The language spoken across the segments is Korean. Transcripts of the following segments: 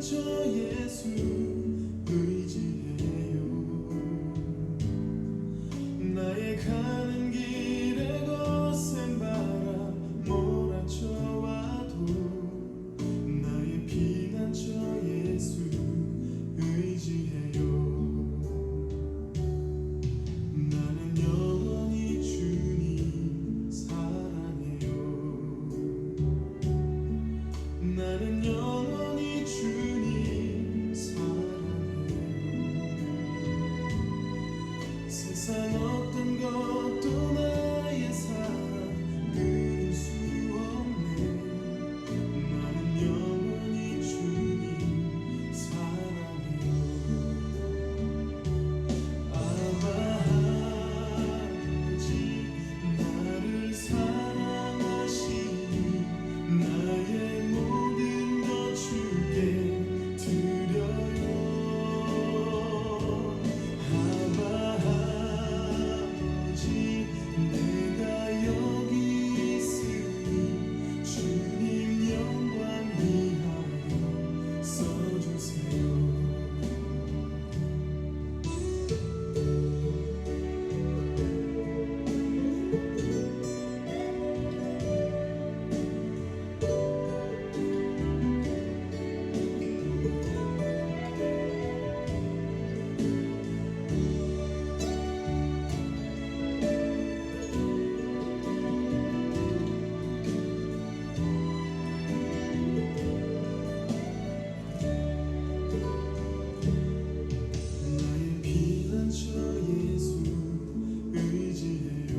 저 예수 의지해요. 나의 가는 길에 거센 바람 몰아쳐와도 나의 피난처 예수 의지해요. 나는 영원히 주님 사랑해요. 나는 영원히 주님 사랑해요. 세상 어떤 것도 나의 사랑 끊을 수 없네. 나는 영원히 주님 사랑해요. 아마 아버지 나를 사랑하시니 나의 모든 것 주께 드려요. 아마 아버지 내가 여기 있으니 주님 영광 위하여 써주세요. 나의 피난처 예수 의지해요.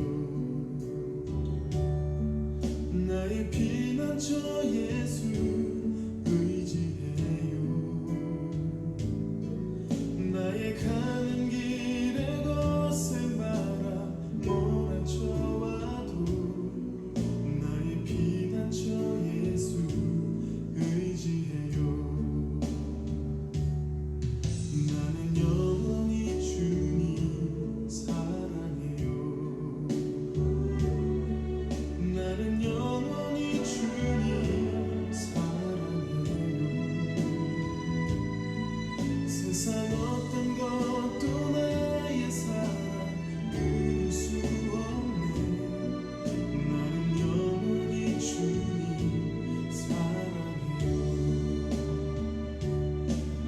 나의 피난처 예수 의지해요. 나의 가는 길에 거센 바람 몰아쳐와도 나의 피난처 예수 의지해요. 나는 영원히 주님 사랑해요. 나는 영원히 주님 사랑해요. 세상 어떤 것도 나의 사랑 끊을 수 없네. 나는 영원히 주님 사랑해요.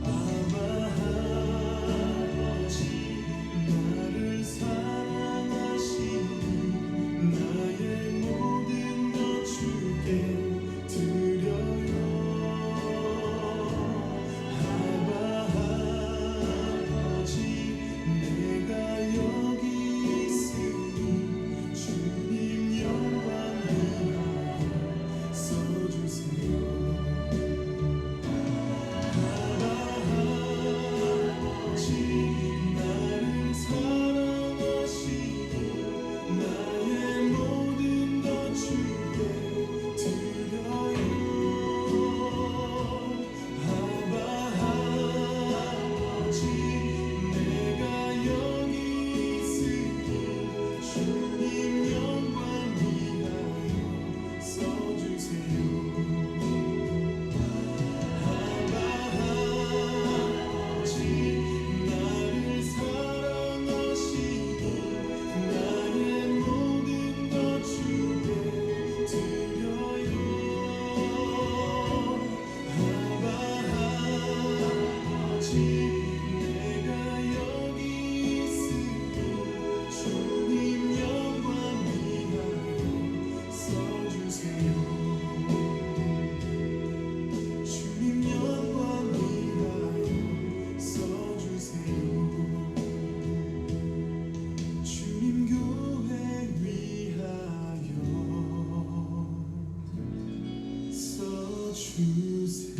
아마 아버지 나를 사랑하시니 나의 모든 것 주께 드려요. 아마 아버지 내가 여기 있으니 주님 영광 위하여 써주세요. 나를 사랑하시니 나의 모든 것 주께 드려요. 아버지 내가 여기 있으니 주님 영광 위하여 써주세요. 나를 사랑하시니 나의 모든 것 주께 드려요. 아버지 내가 여기 있으니 주님 영광 위하여 써주세요. 주님 영광 위하여 써주세요. 주님 교회 위하여 써주세요.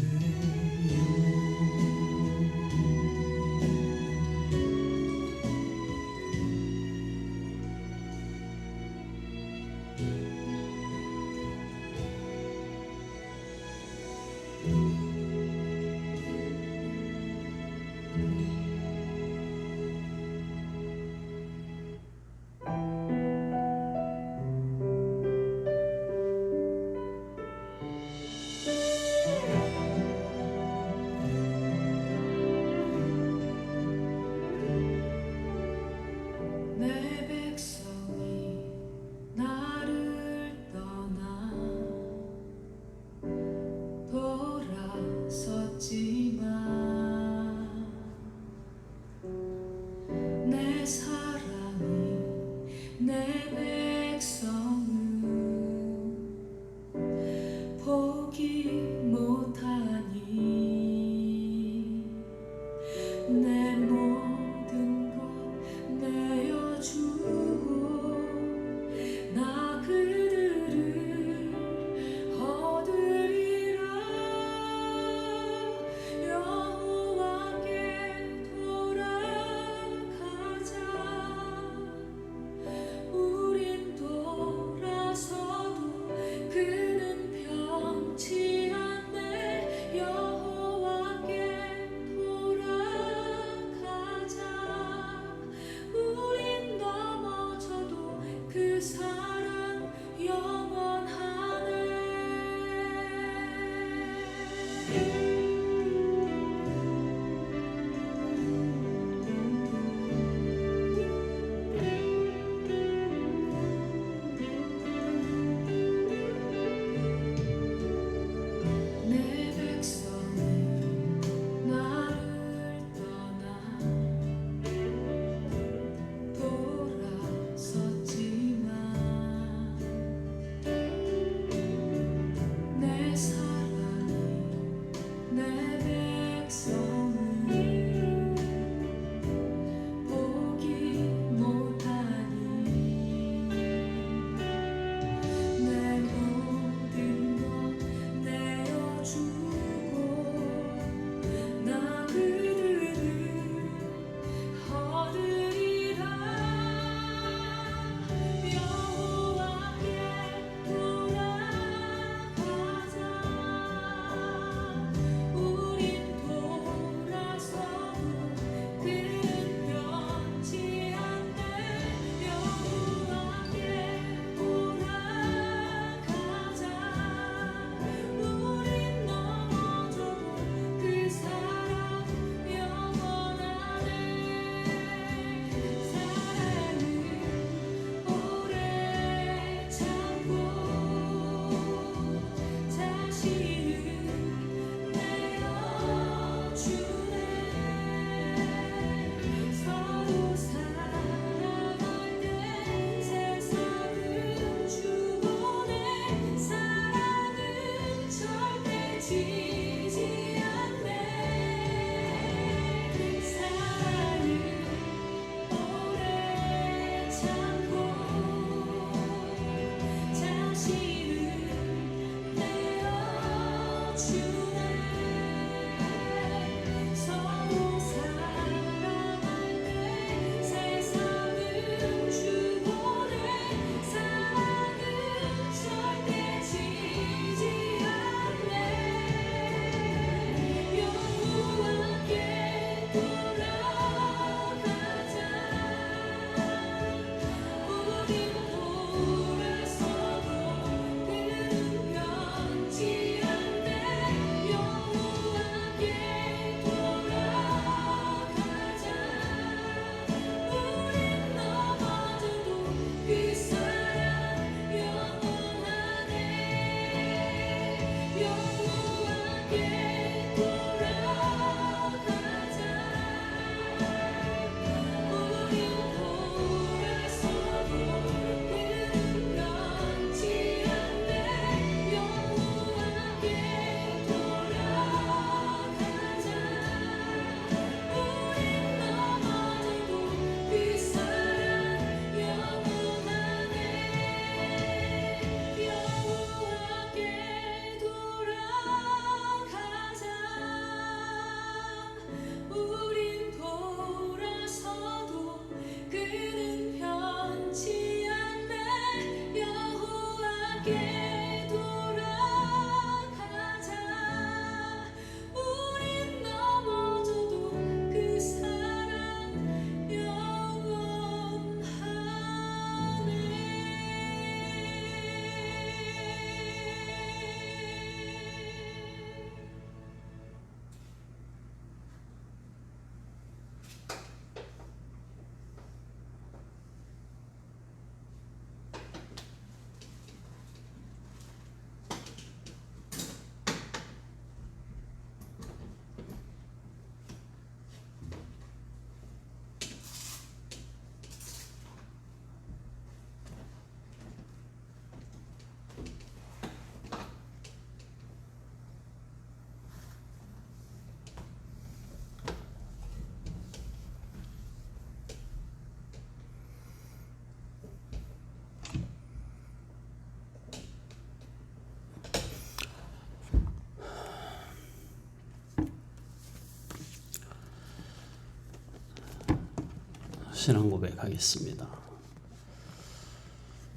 신앙 고백하겠습니다.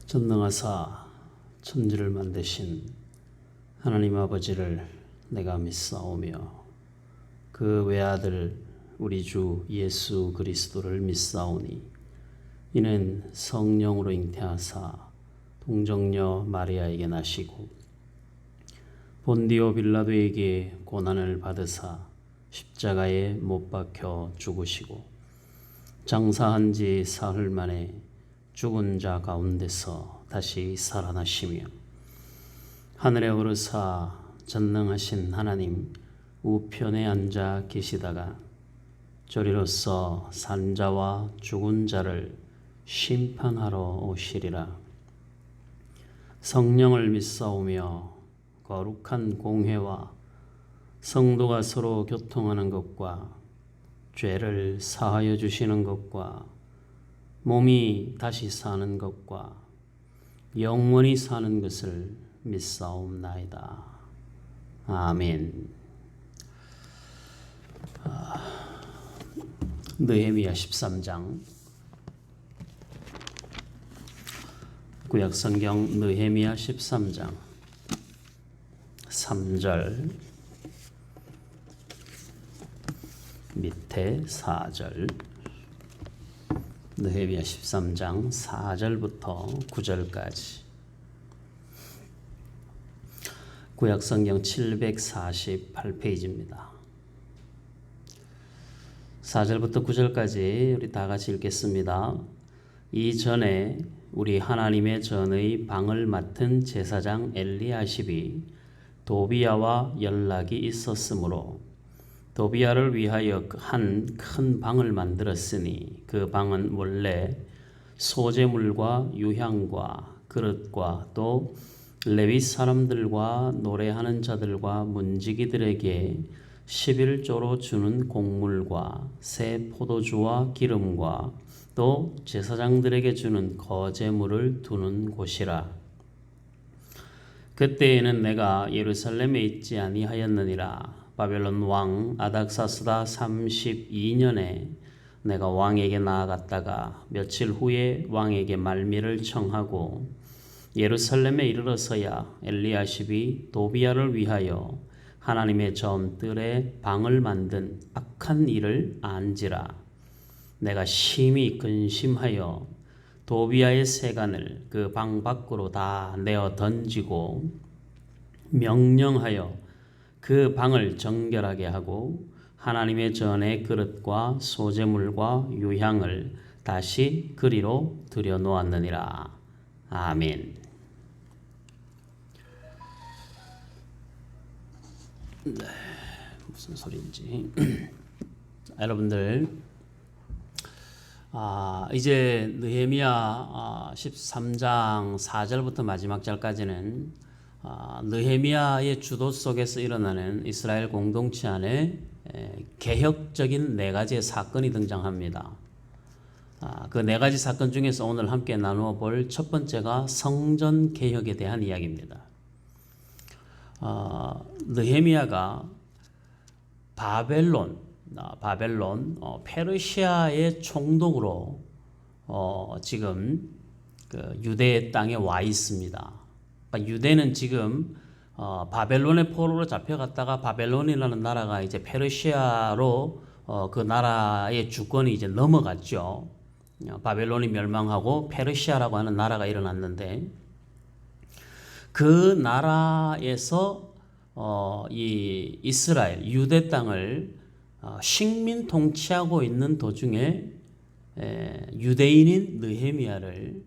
전능하사 천지를 만드신 하나님 아버지를 내가 믿사오며 그 외아들 우리 주 예수 그리스도를 믿사오니 이는 성령으로 잉태하사 동정녀 마리아에게 나시고 본디오 빌라도에게 고난을 받으사 십자가에 못 박혀 죽으시고 장사한 지 사흘 만에 죽은 자 가운데서 다시 살아나시며 하늘에 오르사 전능하신 하나님 우편에 앉아 계시다가 저리로서 산 자와 죽은 자를 심판하러 오시리라. 성령을 믿사오며 거룩한 공회와 성도가 서로 교통하는 것과 죄를 사하여 주시는 것과 몸이 다시 사는 것과 영원히 사는 것을 믿사옵나이다. 아멘. 느헤미야 13장 구약성경 느헤미야 13장 3절 밑에 4절 느헤미야 13장 4절부터 9절까지 구약성경 748페이지입니다. 4절부터 9절까지 우리 다 같이 읽겠습니다. 이전에 우리 하나님의 전의 방을 맡은 제사장 엘리야십이 도비야와 연락이 있었으므로 도비야를 위하여 한 큰 방을 만들었으니 그 방은 원래 소재물과 유향과 그릇과 또 레위 사람들과 노래하는 자들과 문지기들에게 11조로 주는 곡물과 새 포도주와 기름과 또 제사장들에게 주는 거제물을 두는 곳이라. 그때에는 내가 예루살렘에 있지 아니하였느니라. 바벨론 왕 아닥사스다 32년에 내가 왕에게 나아갔다가 며칠 후에 왕에게 말미를 청하고 예루살렘에 이르러서야 엘리야십이 도비야를 위하여 하나님의 전뜰에 방을 만든 악한 일을 안지라. 내가 심히 근심하여 도비야의 세간을 그 방 밖으로 다 내어 던지고 명령하여 그 방을 정결하게 하고 하나님의 전의 그릇과 소재물과 유향을 다시 그리로 들여놓았느니라. 아멘. 네, 무슨 소리인지 여러분들 이제 느헤미야 13장 4절부터 마지막 절까지는 느헤미야의 주도 속에서 일어나는 이스라엘 공동체 안에 개혁적인 네 가지의 사건이 등장합니다. 그 네 가지 사건 중에서 오늘 함께 나누어 볼 첫 번째가 성전 개혁에 대한 이야기입니다. 느헤미야가 바벨론 페르시아의 총독으로 지금 그 유대 땅에 와 있습니다. 그러니까 유대는 지금 바벨론의 포로로 잡혀갔다가 바벨론이라는 나라가 이제 페르시아로 그 나라의 주권이 이제 넘어갔죠. 바벨론이 멸망하고 페르시아라고 하는 나라가 일어났는데 그 나라에서 이 이스라엘 유대 땅을 식민 통치하고 있는 도중에 유대인인 느헤미야를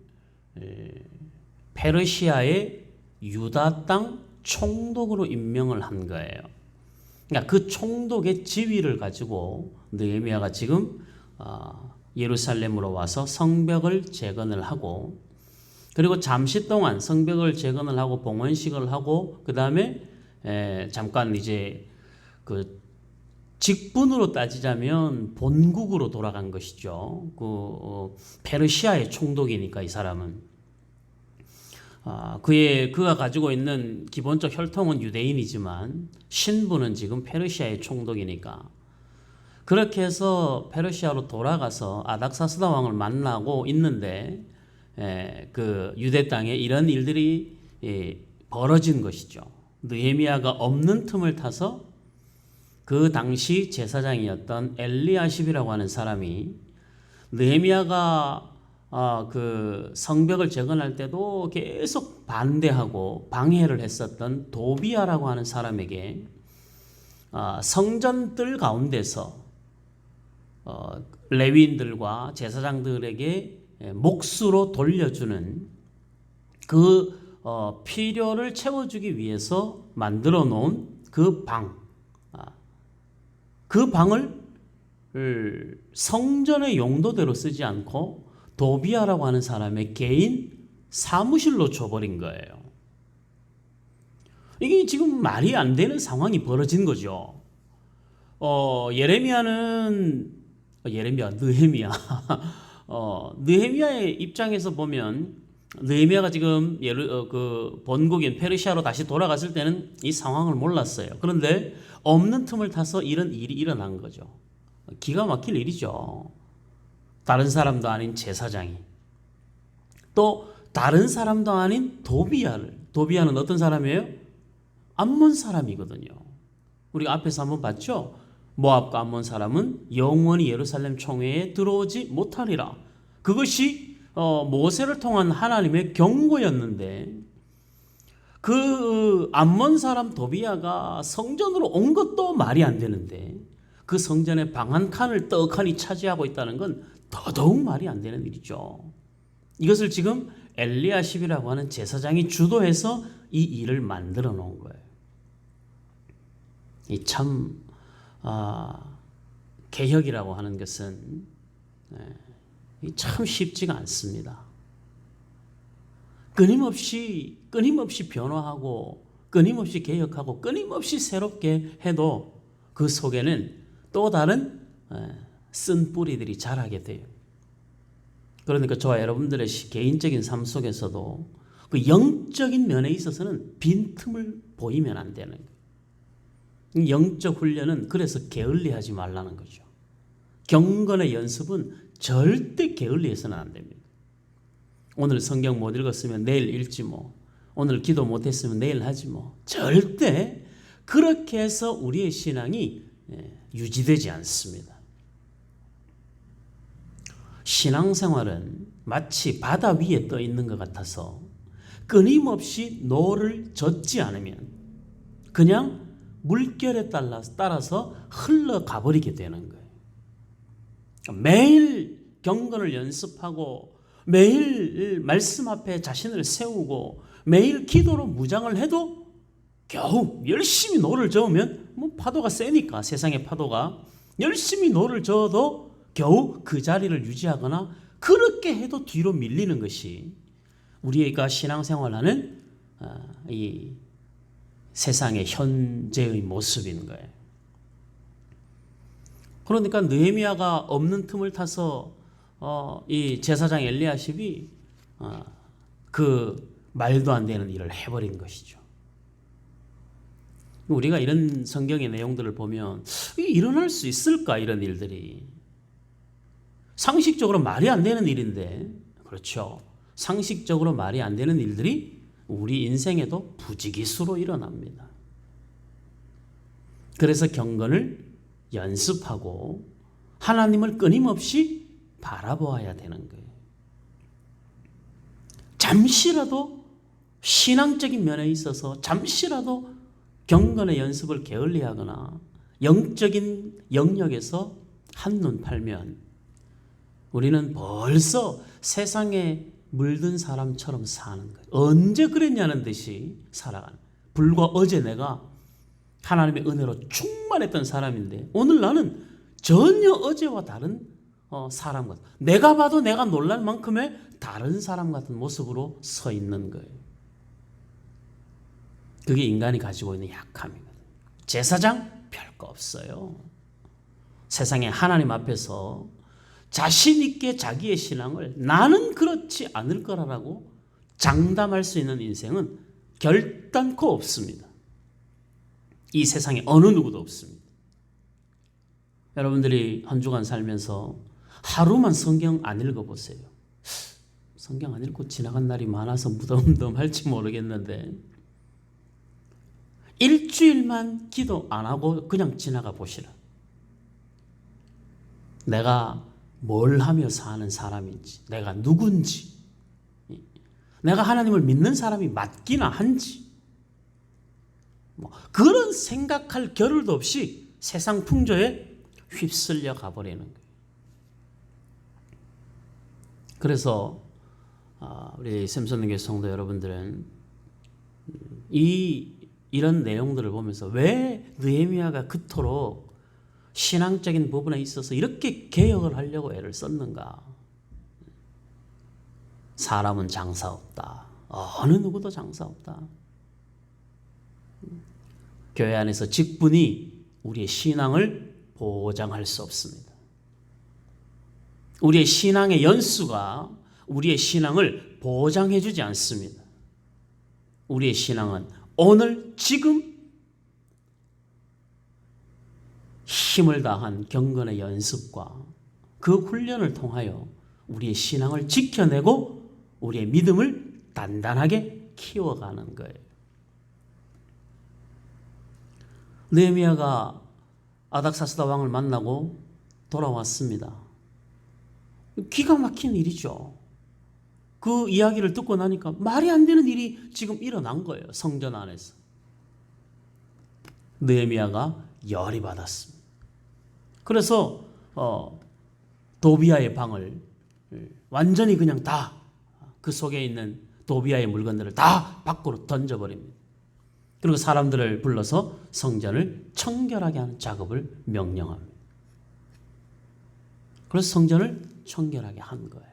페르시아의 유다 땅 총독으로 임명을 한 거예요. 그러니까 그 총독의 지위를 가지고 느헤미야가 지금 예루살렘으로 와서 성벽을 재건을 하고 그리고 잠시 동안 성벽을 재건을 하고 봉헌식을 하고 그 다음에 잠깐 이제 그 직분으로 따지자면 본국으로 돌아간 것이죠. 페르시아의 총독이니까 이 사람은 그가 가지고 있는 기본적 혈통은 유대인이지만 신분은 지금 페르시아의 총독이니까 그렇게 해서 페르시아로 돌아가서 아닥사스다 왕을 만나고 있는데 그 유대 땅에 이런 일들이 벌어진 것이죠. 느헤미야가 없는 틈을 타서 그 당시 제사장이었던 엘리야십이라고 하는 사람이 느헤미야가 그 성벽을 재건할 때도 계속 반대하고 방해를 했었던 도비아라고 하는 사람에게 성전뜰 가운데서 레위인들과 제사장들에게 몫으로 돌려주는 그 필요를 채워주기 위해서 만들어 놓은 그 방, 그 방을 성전의 용도대로 쓰지 않고 도비아라고 하는 사람의 개인 사무실로 줘버린 거예요. 이게 지금 말이 안 되는 상황이 벌어진 거죠. 느헤미야. 느헤미야의 입장에서 보면 느헤미야가 지금 그 본국인 페르시아로 다시 돌아갔을 때는 이 상황을 몰랐어요. 그런데 없는 틈을 타서 이런 일이 일어난 거죠. 기가 막힐 일이죠. 다른 사람도 아닌 제사장이 또 다른 사람도 아닌 도비아는 어떤 사람이에요? 암몬 사람이거든요. 우리가 앞에서 한번 봤죠? 모압과 암몬 사람은 영원히 예루살렘 총회에 들어오지 못하리라. 그것이 모세를 통한 하나님의 경고였는데 그 암몬 사람 도비아가 성전으로 온 것도 말이 안 되는데 그 성전의 방 한 칸을 떡하니 차지하고 있다는 건 더더욱 말이 안 되는 일이죠. 이것을 지금 엘리야십이라고 하는 제사장이 주도해서 이 일을 만들어 놓은 거예요. 이 참 개혁이라고 하는 것은 참 쉽지가 않습니다. 끊임없이 변화하고 끊임없이 개혁하고 끊임없이 새롭게 해도 그 속에는 또 다른 쓴 뿌리들이 자라게 돼요. 그러니까 저와 여러분들의 개인적인 삶 속에서도 그 영적인 면에 있어서는 빈틈을 보이면 안 되는 거예요. 영적 훈련은 그래서 게을리하지 말라는 거죠. 경건의 연습은 절대 게을리해서는 안 됩니다. 오늘 성경 못 읽었으면 내일 읽지 뭐. 오늘 기도 못했으면 내일 하지 뭐. 절대 그렇게 해서 우리의 신앙이 유지되지 않습니다. 신앙생활은 마치 바다 위에 떠 있는 것 같아서 끊임없이 노를 젓지 않으면 그냥 물결에 따라서 흘러가 버리게 되는 거예요. 매일 경건을 연습하고 매일 말씀 앞에 자신을 세우고 매일 기도로 무장을 해도 겨우 열심히 노를 저으면 뭐 파도가 세니까 세상의 파도가 열심히 노를 저어도 겨우 그 자리를 유지하거나 그렇게 해도 뒤로 밀리는 것이 우리가 신앙생활하는 이 세상의 현재의 모습인 거예요. 그러니까 느헤미야가 없는 틈을 타서 이 제사장 엘리야십이 그 말도 안 되는 일을 해버린 것이죠. 우리가 이런 성경의 내용들을 보면 일어날 수 있을까? 이런 일들이 상식적으로 말이 안 되는 일인데, 그렇죠. 상식적으로 말이 안 되는 일들이 우리 인생에도 부지기수로 일어납니다. 그래서 경건을 연습하고 하나님을 끊임없이 바라보아야 되는 거예요. 잠시라도 신앙적인 면에 있어서 잠시라도 경건의 연습을 게을리하거나 영적인 영역에서 한눈 팔면 우리는 벌써 세상에 물든 사람처럼 사는 거예요. 언제 그랬냐는 듯이 살아가는. 불과 어제 내가 하나님의 은혜로 충만했던 사람인데 오늘 나는 전혀 어제와 다른 사람 같아. 내가 봐도 내가 놀랄 만큼의 다른 사람 같은 모습으로 서 있는 거예요. 그게 인간이 가지고 있는 약함이거든요. 제사장 별거 없어요. 세상에 하나님 앞에서 자신 있게 자기의 신앙을 나는 그렇지 않을 거라고 장담할 수 있는 인생은 결단코 없습니다. 이 세상에 어느 누구도 없습니다. 여러분들이 한 주간 살면서 하루만 성경 안 읽어보세요. 성경 안 읽고 지나간 날이 많아서 무덤덤할지 모르겠는데 일주일만 기도 안 하고 그냥 지나가 보시라. 내가 뭘 하며 사는 사람인지, 내가 누군지, 내가 하나님을 믿는 사람이 맞기나 한지, 그런 생각할 겨를도 없이 세상 풍조에 휩쓸려 가버리는 거예요. 그래서 우리 샘선교회 성도 여러분들은 이런 내용들을 보면서 왜 느헤미야가 그토록 신앙적인 부분에 있어서 이렇게 개혁을 하려고 애를 썼는가? 사람은 장사 없다. 어느 누구도 장사 없다. 교회 안에서 직분이 우리의 신앙을 보장할 수 없습니다. 우리의 신앙의 연수가 우리의 신앙을 보장해 주지 않습니다. 우리의 신앙은 오늘 지금 힘을 다한 경건의 연습과 그 훈련을 통하여 우리의 신앙을 지켜내고 우리의 믿음을 단단하게 키워가는 거예요. 느헤미야가 아닥사스다 왕을 만나고 돌아왔습니다. 기가 막힌 일이죠. 그 이야기를 듣고 나니까 말이 안 되는 일이 지금 일어난 거예요. 성전 안에서. 느헤미야가 열이 받았습니다. 그래서 도비아의 방을 완전히 그냥 다 그 속에 있는 도비아의 물건들을 다 밖으로 던져버립니다. 그리고 사람들을 불러서 성전을 청결하게 하는 작업을 명령합니다. 그래서 성전을 청결하게 한 거예요.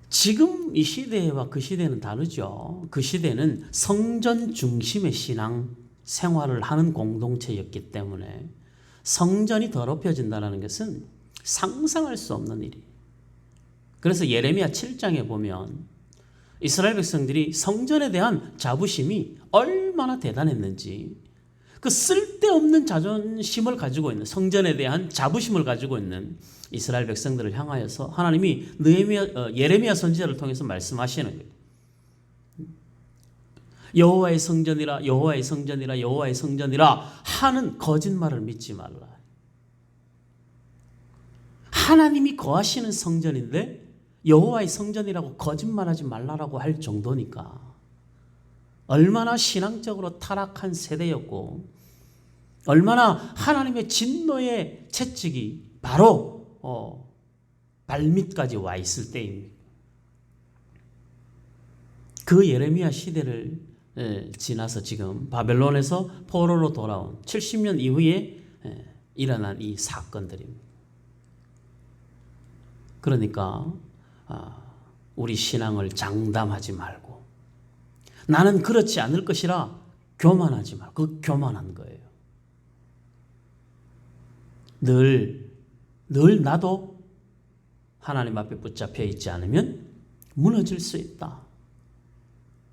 지금 이 시대와 그 시대는 다르죠. 그 시대는 성전 중심의 신앙 생활을 하는 공동체였기 때문에 성전이 더럽혀진다는 것은 상상할 수 없는 일이에요. 그래서 예레미야 7장에 보면 이스라엘 백성들이 성전에 대한 자부심이 얼마나 대단했는지, 그 쓸데없는 자존심을 가지고 있는, 성전에 대한 자부심을 가지고 있는 이스라엘 백성들을 향하여서 하나님이 예레미야 선지자를 통해서 말씀하시는 거예요. 여호와의 성전이라, 여호와의 성전이라, 여호와의 성전이라 하는 거짓말을 믿지 말라. 하나님이 거하시는 성전인데 여호와의 성전이라고 거짓말하지 말라라고 할 정도니까 얼마나 신앙적으로 타락한 세대였고 얼마나 하나님의 진노의 채찍이 바로 발밑까지 와 있을 때입니다. 그 예레미야 시대를 지나서 지금 바벨론에서 포로로 돌아온 70년 이후에 일어난 이 사건들입니다. 그러니까 우리 신앙을 장담하지 말고 나는 그렇지 않을 것이라 교만하지 말고, 그 교만한 거예요. 늘 나도 하나님 앞에 붙잡혀 있지 않으면 무너질 수 있다.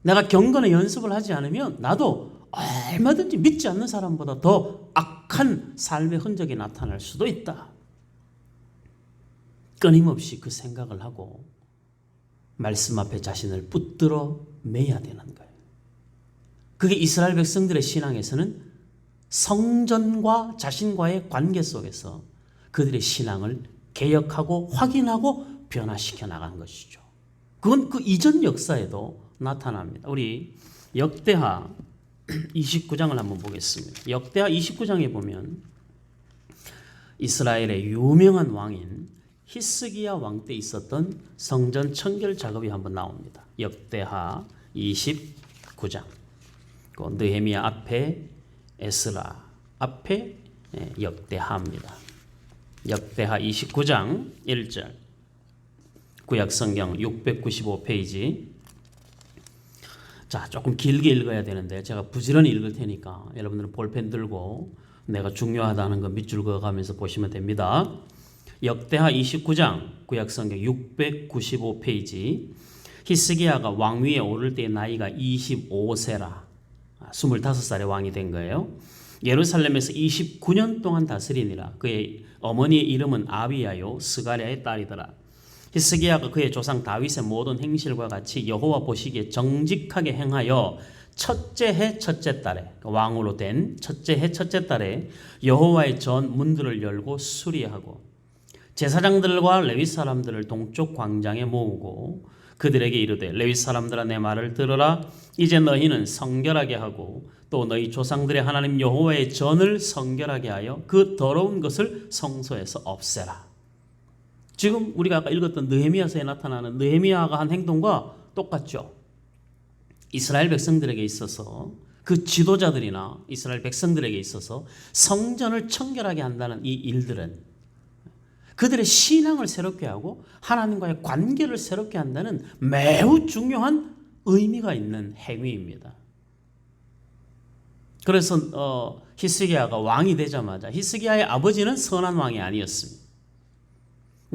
내가 경건의 연습을 하지 않으면 나도 얼마든지 믿지 않는 사람보다 더 악한 삶의 흔적이 나타날 수도 있다. 끊임없이 그 생각을 하고 말씀 앞에 자신을 붙들어 매야 되는 거예요. 그게 이스라엘 백성들의 신앙에서는 성전과 자신과의 관계 속에서 그들의 신앙을 개혁하고 확인하고 변화시켜 나간 것이죠. 그건 그 이전 역사에도 나타납니다. 우리 역대하 29장을 한번 보겠습니다. 역대하 29장에 보면 이스라엘의 유명한 왕인 히스기야 왕 때 있었던 성전 청결 작업이 한번 나옵니다. 역대하 29장. 느헤미야 앞에 에스라 앞에 역대하입니다. 역대하 29장 1절. 구약성경 695페이지. 자, 조금 길게 읽어야 되는데 제가 부지런히 읽을 테니까 여러분들은 볼펜 들고 내가 중요하다는 거 밑줄 그어가면서 보시면 됩니다. 역대하 29장 구약성경 695페이지. 히스기야가 왕위에 오를 때의 나이가 25세라 25살의 왕이 된 거예요. 예루살렘에서 29년 동안 다스리니라. 그의 어머니의 이름은 아비야요 스가랴의 딸이더라. 히스기야가 그의 조상 다윗의 모든 행실과 같이 여호와 보시기에 정직하게 행하여 첫째 해 첫째 달에 왕으로 된 첫째 해 첫째 달에 여호와의 전 문들을 열고 수리하고 제사장들과 레위 사람들을 동쪽 광장에 모으고 그들에게 이르되 레위 사람들아 내 말을 들으라. 이제 너희는 성결하게 하고 또 너희 조상들의 하나님 여호와의 전을 성결하게 하여 그 더러운 것을 성소에서 없애라. 지금 우리가 아까 읽었던 느헤미야서에 나타나는 느헤미야가 한 행동과 똑같죠. 이스라엘 백성들에게 있어서 그 지도자들이나 이스라엘 백성들에게 있어서 성전을 청결하게 한다는 이 일들은 그들의 신앙을 새롭게 하고 하나님과의 관계를 새롭게 한다는 매우 중요한 의미가 있는 행위입니다. 그래서 히스기야가 왕이 되자마자 히스기야의 아버지는 선한 왕이 아니었습니다.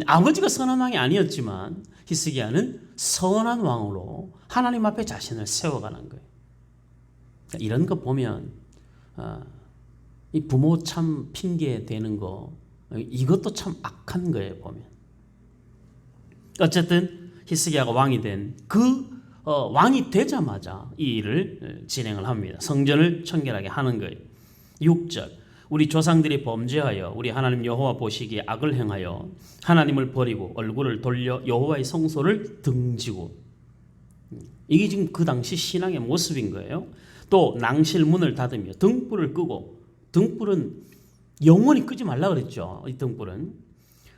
아버지가 선한 왕이 아니었지만 히스기야는 선한 왕으로 하나님 앞에 자신을 세워가는 거예요. 이런 거 보면 이 부모 참 핑계 대는 거 이것도 참 악한 거예요 보면. 어쨌든 히스기야가 왕이 된 왕이 되자마자 이 일을 진행을 합니다. 성전을 청결하게 하는 거예요. 6절 우리 조상들이 범죄하여 우리 하나님 여호와 보시기에 악을 행하여 하나님을 버리고 얼굴을 돌려 여호와의 성소를 등지고 이게 지금 그 당시 신앙의 모습인 거예요. 또 낭실 문을 닫으며 등불을 끄고 등불은 영원히 끄지 말라 그랬죠. 이 등불은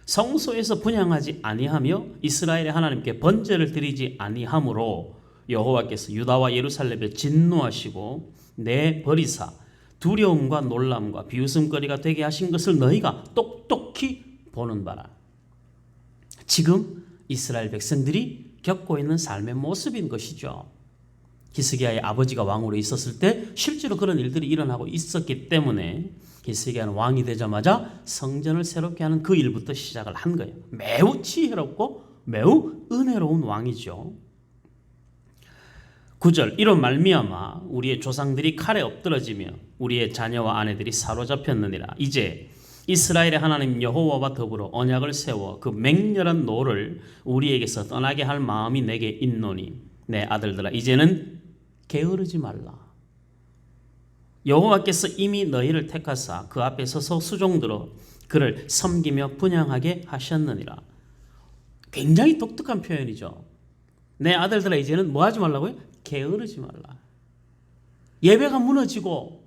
성소에서 분향하지 아니하며 이스라엘의 하나님께 번제를 드리지 아니하므로 여호와께서 유다와 예루살렘에 진노하시고 내버리사 두려움과 놀람과 비웃음거리가 되게 하신 것을 너희가 똑똑히 보는 바라. 지금 이스라엘 백성들이 겪고 있는 삶의 모습인 것이죠. 히스기야의 아버지가 왕으로 있었을 때 실제로 그런 일들이 일어나고 있었기 때문에 히스기야는 왕이 되자마자 성전을 새롭게 하는 그 일부터 시작을 한 거예요. 매우 지혜롭고 매우 은혜로운 왕이죠. 9절 이로 말미암아 우리의 조상들이 칼에 엎드러지며 우리의 자녀와 아내들이 사로잡혔느니라. 이제 이스라엘의 하나님 여호와와 더불어 언약을 세워 그 맹렬한 노를 우리에게서 떠나게 할 마음이 내게 있노니 내 아들들아 이제는 게으르지 말라. 여호와께서 이미 너희를 택하사 그 앞에 서서 수종들어 그를 섬기며 분향하게 하셨느니라. 굉장히 독특한 표현이죠. 내 아들들아 이제는 뭐 하지 말라고요? 게으르지 말라. 예배가 무너지고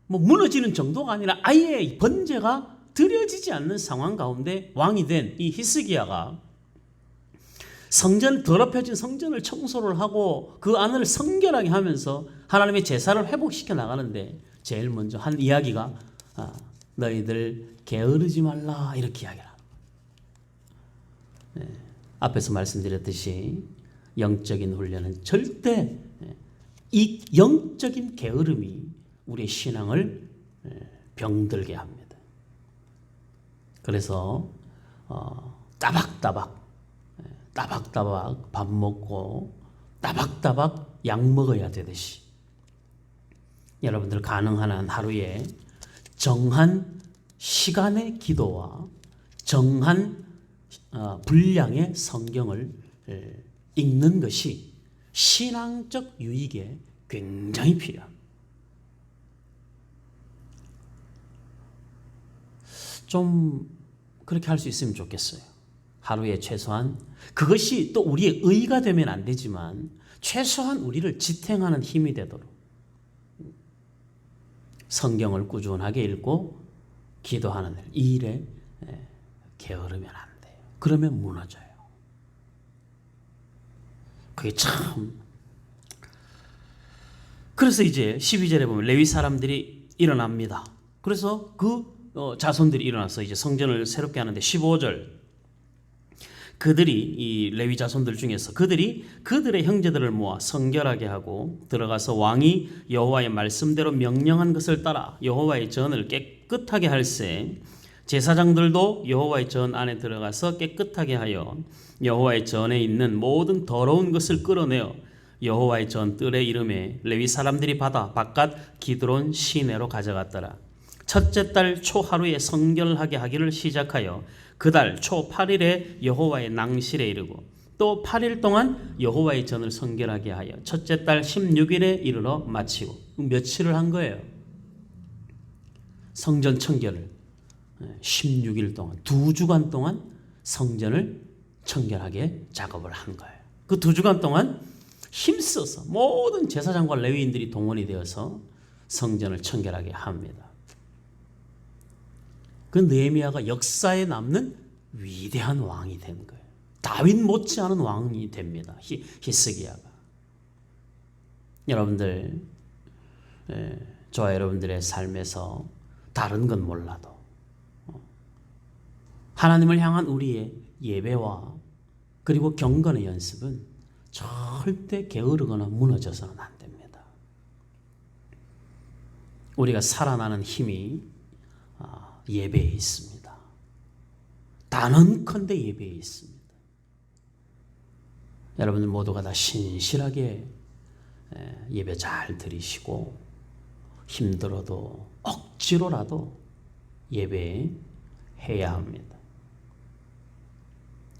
무너지는 정도가 아니라 아예 번제가 드려지지 않는 상황 가운데 왕이 된 이 히스기야가 성전 더럽혀진 성전을 청소를 하고 그 안을 성결하게 하면서 하나님의 제사를 회복시켜 나가는데 제일 먼저 한 이야기가 너희들 게으르지 말라 이렇게 이야기를 합니다. 앞에서 말씀드렸듯이 영적인 훈련은 절대 이 영적인 게으름이 우리의 신앙을 병들게 합니다. 그래서 따박따박 밥 먹고 따박따박 약 먹어야 되듯이 여러분들 가능한 한 하루에 정한 시간의 기도와 정한 분량의 성경을 읽는 것이 신앙적 유익에 굉장히 필요합니다. 좀 그렇게 할 수 있으면 좋겠어요. 하루에 최소한 그것이 또 우리의 의가 되면 안 되지만 최소한 우리를 지탱하는 힘이 되도록 성경을 꾸준하게 읽고 기도하는 이 일에 게으르면 안 돼요. 그러면 무너져요. 그게 참. 그래서 이제 12절에 보면 레위 사람들이 일어납니다. 그래서 그 자손들이 일어나서 이제 성전을 새롭게 하는데 15절 그들이 이 레위 자손들 중에서 그들의 형제들을 모아 성결하게 하고 들어가서 왕이 여호와의 말씀대로 명령한 것을 따라 여호와의 전을 깨끗하게 할세 제사장들도 여호와의 전 안에 들어가서 깨끗하게 하여 여호와의 전에 있는 모든 더러운 것을 끌어내어 여호와의 전 뜰에 이름에 레위 사람들이 받아 바깥 기드론 시내로 가져갔더라. 첫째 달 초 하루에 성결하게 하기를 시작하여 그 달 초 8일에 여호와의 낭실에 이르고 또 8일 동안 여호와의 전을 성결하게 하여 첫째 달 16일에 이르러 마치고 며칠을 한 거예요. 성전 청결을 16일 동안 2주간 동안 성전을 청결하게 작업을 한 거예요. 그 2주간 동안 힘써서 모든 제사장과 레위인들이 동원이 되어서 성전을 청결하게 합니다. 그 느헤미야가 역사에 남는 위대한 왕이 된 거예요. 다윗 못지않은 왕이 됩니다. 히스기야가. 여러분들, 저와 여러분들의 삶에서 다른 건 몰라도 하나님을 향한 우리의 예배와 그리고 경건의 연습은 절대 게으르거나 무너져서는 안 됩니다. 우리가 살아나는 힘이 예배에 있습니다. 단언컨대 예배에 있습니다. 여러분들 모두가 다 신실하게 예배 잘 드리시고 힘들어도 억지로라도 예배해야 합니다.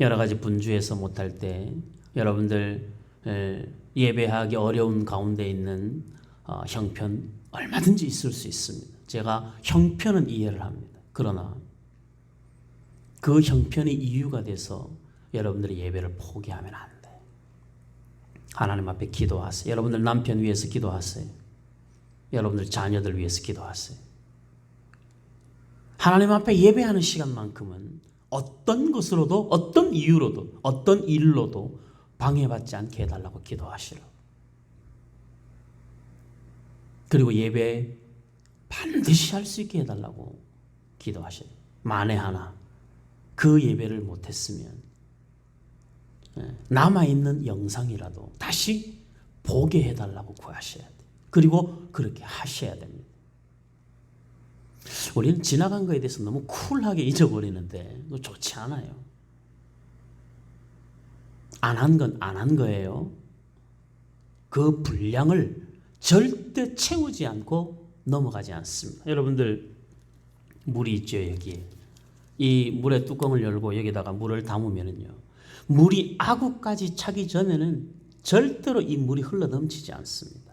여러 가지 분주해서 못할 때 여러분들 예배하기 어려운 가운데 있는 형편 얼마든지 있을 수 있습니다. 제가 형편은 이해를 합니다. 그러나 그 형편이 이유가 돼서 여러분들의 예배를 포기하면 안 돼. 하나님 앞에 기도하세요. 여러분들 남편 위해서 기도하세요. 여러분들 자녀들 위해서 기도하세요. 하나님 앞에 예배하는 시간만큼은 어떤 것으로도 어떤 이유로도 어떤 일로도 방해받지 않게 해달라고 기도하시라. 그리고 예배 반드시 할 수 있게 해달라고 기도하시라. 만에 하나 그 예배를 못했으면 남아있는 영상이라도 다시 보게 해달라고 구하셔야 돼요. 그리고 그렇게 하셔야 됩니다. 우리는 지나간 거에 대해서 너무 쿨하게 잊어버리는데 좋지 않아요. 안 한 건 안 한 거예요. 그 분량을 절대 채우지 않고 넘어가지 않습니다. 여러분들 물이 있죠, 여기에. 이 물의 뚜껑을 열고 여기다가 물을 담으면요, 물이 아구까지 차기 전에는 절대로 이 물이 흘러 넘치지 않습니다.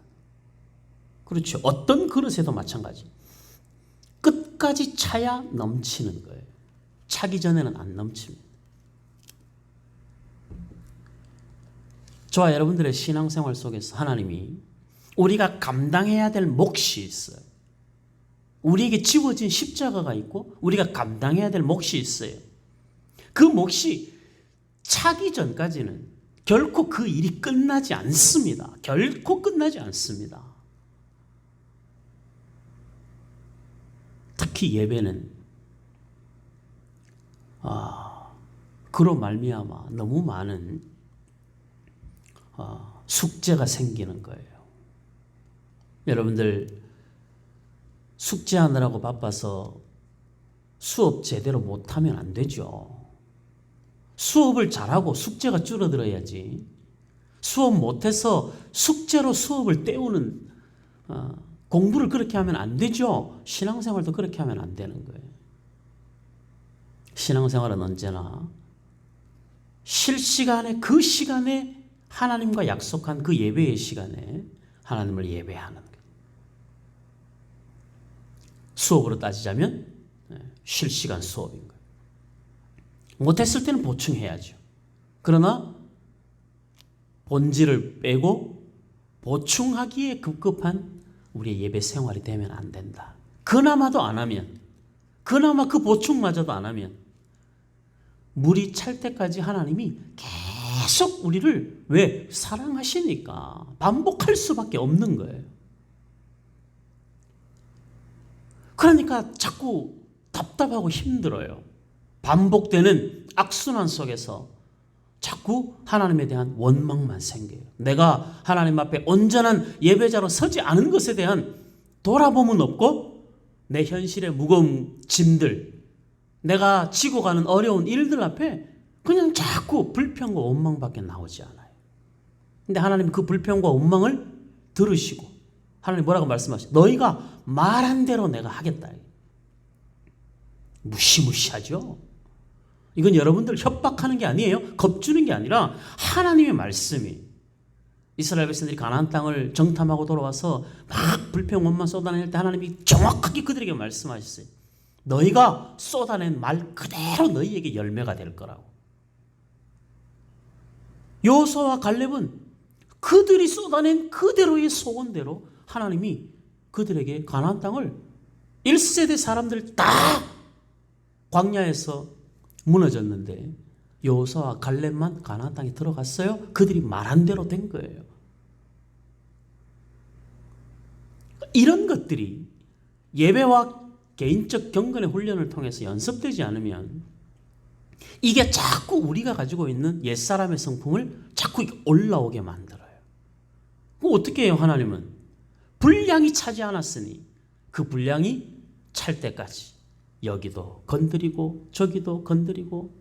그렇죠. 어떤 그릇에도 마찬가지. 끝까지 차야 넘치는 거예요. 차기 전에는 안 넘칩니다. 저와 여러분들의 신앙생활 속에서 하나님이 우리가 감당해야 될 몫이 있어요. 우리에게 지워진 십자가가 있고 우리가 감당해야 될 몫이 있어요. 그 몫이 차기 전까지는 결코 그 일이 끝나지 않습니다. 결코 끝나지 않습니다. 특히 예배는 그로 말미암아 너무 많은 숙제가 생기는 거예요. 여러분들 숙제하느라고 바빠서 수업 제대로 못하면 안 되죠. 수업을 잘하고 숙제가 줄어들어야지. 수업 못해서 숙제로 수업을 때우는 공부를 그렇게 하면 안 되죠. 신앙생활도 그렇게 하면 안 되는 거예요. 신앙생활은 언제나 실시간에 그 시간에 하나님과 약속한 그 예배의 시간에 하나님을 예배하는 거예요. 수업으로 따지자면 실시간 수업인 거예요. 못했을 때는 보충해야죠. 그러나 본질을 빼고 보충하기에 급급한 우리의 예배 생활이 되면 안 된다. 그나마도 안 하면, 그나마 그 보충마저도 안 하면 물이 찰 때까지 하나님이 계속 우리를 왜? 사랑하시니까 반복할 수밖에 없는 거예요. 그러니까 자꾸 답답하고 힘들어요. 반복되는 악순환 속에서 자꾸 하나님에 대한 원망만 생겨요. 내가 하나님 앞에 온전한 예배자로 서지 않은 것에 대한 돌아봄은 없고 내 현실의 무거운 짐들, 내가 지고 가는 어려운 일들 앞에 그냥 자꾸 불평과 원망밖에 나오지 않아요. 근데 하나님은 그 불평과 원망을 들으시고 하나님 뭐라고 말씀하시죠? 너희가 말한 대로 내가 하겠다. 무시무시하죠? 이건 여러분들 협박하는 게 아니에요. 겁주는 게 아니라 하나님의 말씀이 이스라엘 백성들이 가나안 땅을 정탐하고 돌아와서 막 불평원만 쏟아낼 때 하나님이 정확하게 그들에게 말씀하셨어요. 너희가 쏟아낸 말 그대로 너희에게 열매가 될 거라고. 여호수아와 갈렙은 그들이 쏟아낸 그대로의 소원대로 하나님이 그들에게 가나안 땅을 1세대 사람들 다 광야에서 무너졌는데 여호수아와 갈렙만 가나안 땅에 들어갔어요. 그들이 말한 대로 된 거예요. 이런 것들이 예배와 개인적 경건의 훈련을 통해서 연습되지 않으면 이게 자꾸 우리가 가지고 있는 옛사람의 성품을 자꾸 올라오게 만들어요. 그럼 어떻게 해요? 하나님은 분량이 차지 않았으니 그 분량이 찰 때까지 여기도 건드리고 저기도 건드리고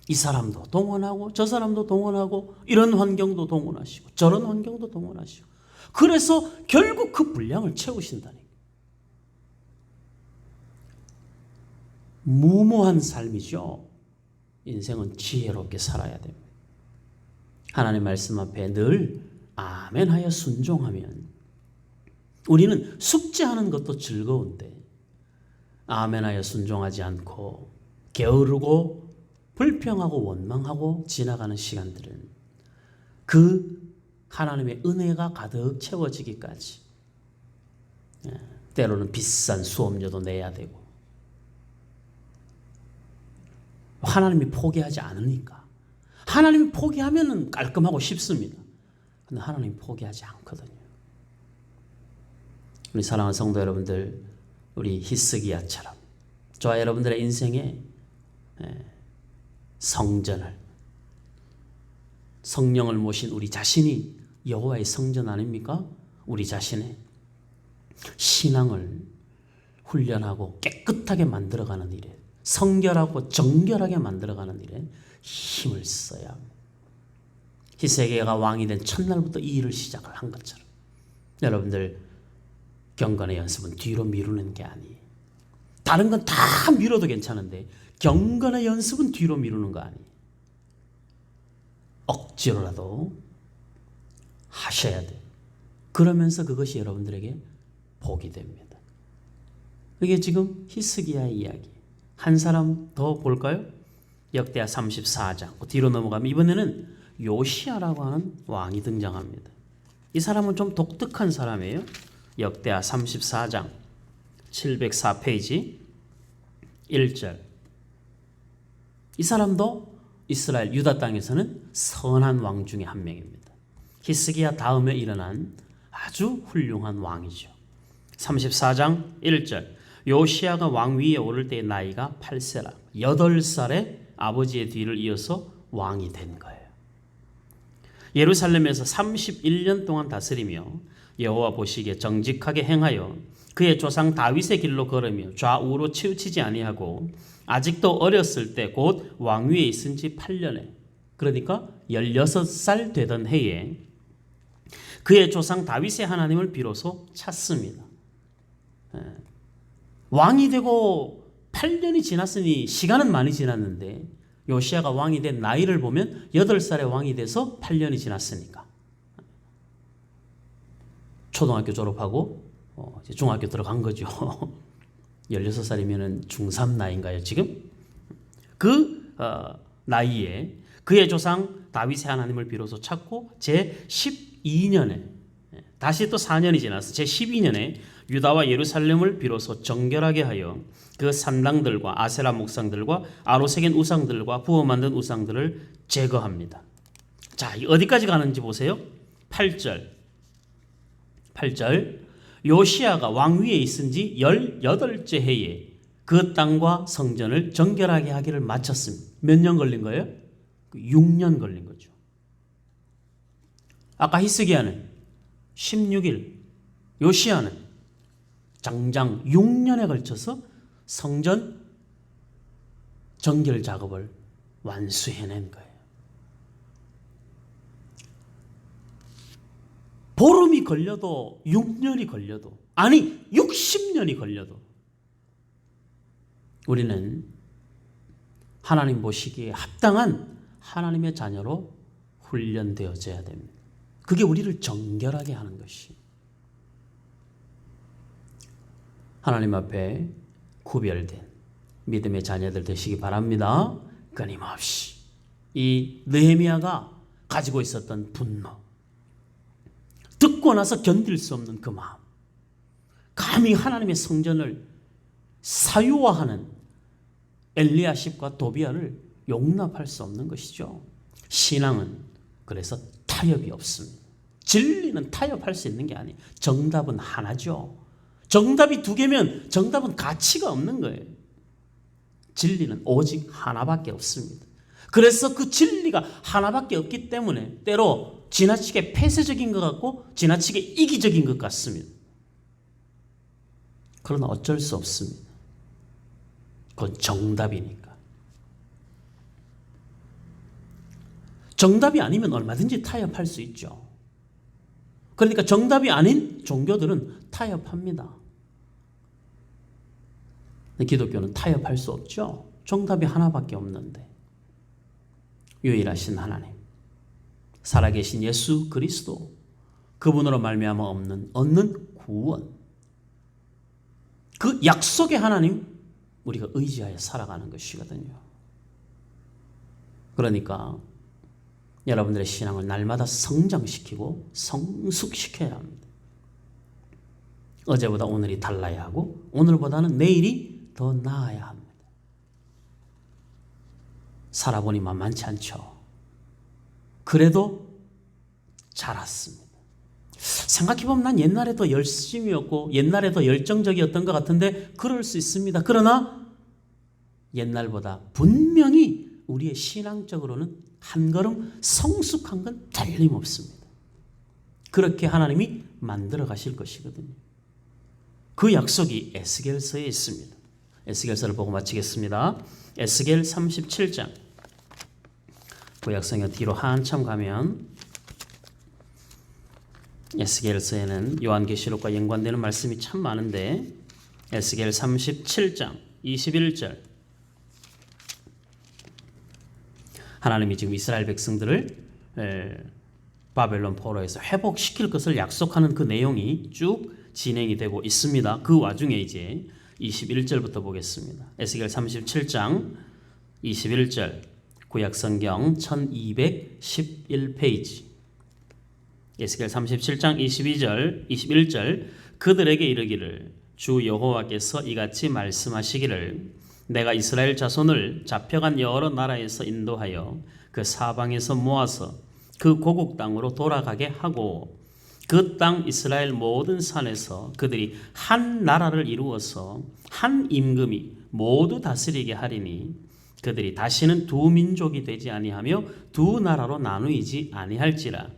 이 사람도 동원하고 저 사람도 동원하고 이런 환경도 동원하시고 저런 환경도 동원하시고 그래서 결국 그 분량을 채우신다니. 무모한 삶이죠. 인생은 지혜롭게 살아야 됩니다. 하나님의 말씀 앞에 늘 아멘하여 순종하면 우리는 숙제하는 것도 즐거운데 아멘하여 순종하지 않고 게으르고 불평하고 원망하고 지나가는 시간들은 그 하나님의 은혜가 가득 채워지기까지 때로는 비싼 수업료도 내야 되고 하나님이 포기하지 않으니까. 하나님이 포기하면 깔끔하고 쉽습니다. 그런데 하나님이 포기하지 않거든요. 우리 사랑하는 성도 여러분들, 우리 히스기야처럼 저와 여러분들의 인생에 성전을, 성령을 모신 우리 자신이 여호와의 성전 아닙니까? 우리 자신의 신앙을 훈련하고 깨끗하게 만들어가는 일에, 성결하고 정결하게 만들어가는 일에 힘을 써야 합니다. 히스기야가 왕이 된 첫날부터 이 일을 시작을 한 것처럼 여러분들 경건의 연습은 뒤로 미루는 게 아니에요. 다른 건 다 미뤄도 괜찮은데 경건의 연습은 뒤로 미루는 거 아니에요. 억지로라도 하셔야 돼요. 그러면서 그것이 여러분들에게 복이 됩니다. 그게 지금 히스기야의 이야기. 한 사람 더 볼까요? 역대하 34장 뒤로 넘어가면 이번에는 요시야라고 하는 왕이 등장합니다. 이 사람은 좀 독특한 사람이에요. 역대하 34장 704페이지 1절. 이 사람도 이스라엘 유다 땅에서는 선한 왕 중에 한 명입니다. 히스기야 다음에 일어난 아주 훌륭한 왕이죠. 34장 1절. 요시야가 왕위에 오를 때의 나이가 8세라 8살에 아버지의 뒤를 이어서 왕이 된 거예요. 예루살렘에서 31년 동안 다스리며 여호와 보시기에 정직하게 행하여 그의 조상 다윗의 길로 걸으며 좌우로 치우치지 아니하고 아직도 어렸을 때 곧 왕위에 있은 지 8년에 그러니까 16살 되던 해에 그의 조상 다윗의 하나님을 비로소 찾습니다. 왕이 되고 8년이 지났으니 시간은 많이 지났는데 요시야가 왕이 된 나이를 보면 8살에 왕이 돼서 8년이 지났으니까 초등학교 졸업하고 이제 중학교 들어간 거죠. 16살이면 중3 나이인가요 지금? 그 나이에 그의 조상 다윗의 하나님을 비로소 찾고 제12년에 다시 또 4년이 지나서 제12년에 유다와 예루살렘을 비로소 정결하게 하여 그 산당들과 아세라 목상들과 아로새긴 우상들과 부어 만든 우상들을 제거합니다. 자, 어디까지 가는지 보세요. 8절. 요시야가 왕위에 있은 지 18째 해에 그 땅과 성전을 정결하게 하기를 마쳤습니다. 몇 년 걸린 거예요? 6년 걸린 거죠. 아까 히스기야는 16일, 요시야는 장장 6년에 걸쳐서 성전 정결 작업을 완수해낸 거예요. 보름이 걸려도 6년이 걸려도 아니 60년이 걸려도 우리는 하나님 보시기에 합당한 하나님의 자녀로 훈련되어져야 됩니다. 그게 우리를 정결하게 하는 것이. 하나님 앞에 구별된 믿음의 자녀들 되시기 바랍니다. 끊임없이 이 느헤미야가 가지고 있었던 분노, 듣고 나서 견딜 수 없는 그 마음, 감히 하나님의 성전을 사유화하는 엘리야십과 도비야를 용납할 수 없는 것이죠. 신앙은 그래서 타협이 없습니다. 진리는 타협할 수 있는 게 아니에요. 정답은 하나죠. 정답이 두 개면 정답은 가치가 없는 거예요. 진리는 오직 하나밖에 없습니다. 그래서 그 진리가 하나밖에 없기 때문에 때로 지나치게 폐쇄적인 것 같고 지나치게 이기적인 것 같습니다. 그러나 어쩔 수 없습니다. 그건 정답이니까. 정답이 아니면 얼마든지 타협할 수 있죠. 그러니까 정답이 아닌 종교들은 타협합니다. 기독교는 타협할 수 없죠. 정답이 하나밖에 없는데. 유일하신 하나님, 살아계신 예수 그리스도, 그분으로 말미암아 얻는 구원, 그 약속의 하나님 우리가 의지하여 살아가는 것이거든요. 그러니까 여러분들의 신앙을 날마다 성장시키고 성숙시켜야 합니다. 어제보다 오늘이 달라야 하고 오늘보다는 내일이 더 나아야 합니다. 살아보니 만만치 않죠. 그래도 자랐습니다. 생각해보면 난 옛날에 더 열심이었고 옛날에 더 열정적이었던 것 같은데 그럴 수 있습니다. 그러나 옛날보다 분명히 우리의 신앙적으로는 한 걸음 성숙한 건 틀림없습니다. 그렇게 하나님이 만들어 가실 것이거든요. 그 약속이 에스겔서에 있습니다. 에스겔서를 보고 마치겠습니다. 에스겔 37장. 구약성경 뒤로 한참 가면 에스겔서에는 요한계시록과 연관되는 말씀이 참 많은데 에스겔 37장 21절, 하나님이 지금 이스라엘 백성들을 바벨론 포로에서 회복시킬 것을 약속하는 그 내용이 쭉 진행이 되고 있습니다. 그 와중에 이제 21절부터 보겠습니다. 에스겔 37장 21절, 구약성경 1211페이지. 에스겔 37장 21절, 그들에게 이르기를 주 여호와께서 이같이 말씀하시기를 내가 이스라엘 자손을 잡혀간 여러 나라에서 인도하여 그 사방에서 모아서 그 고국 땅으로 돌아가게 하고 그 땅 이스라엘 모든 산에서 그들이 한 나라를 이루어서 한 임금이 모두 다스리게 하리니 그들이 다시는 두 민족이 되지 아니하며 두 나라로 나누이지 아니할지라.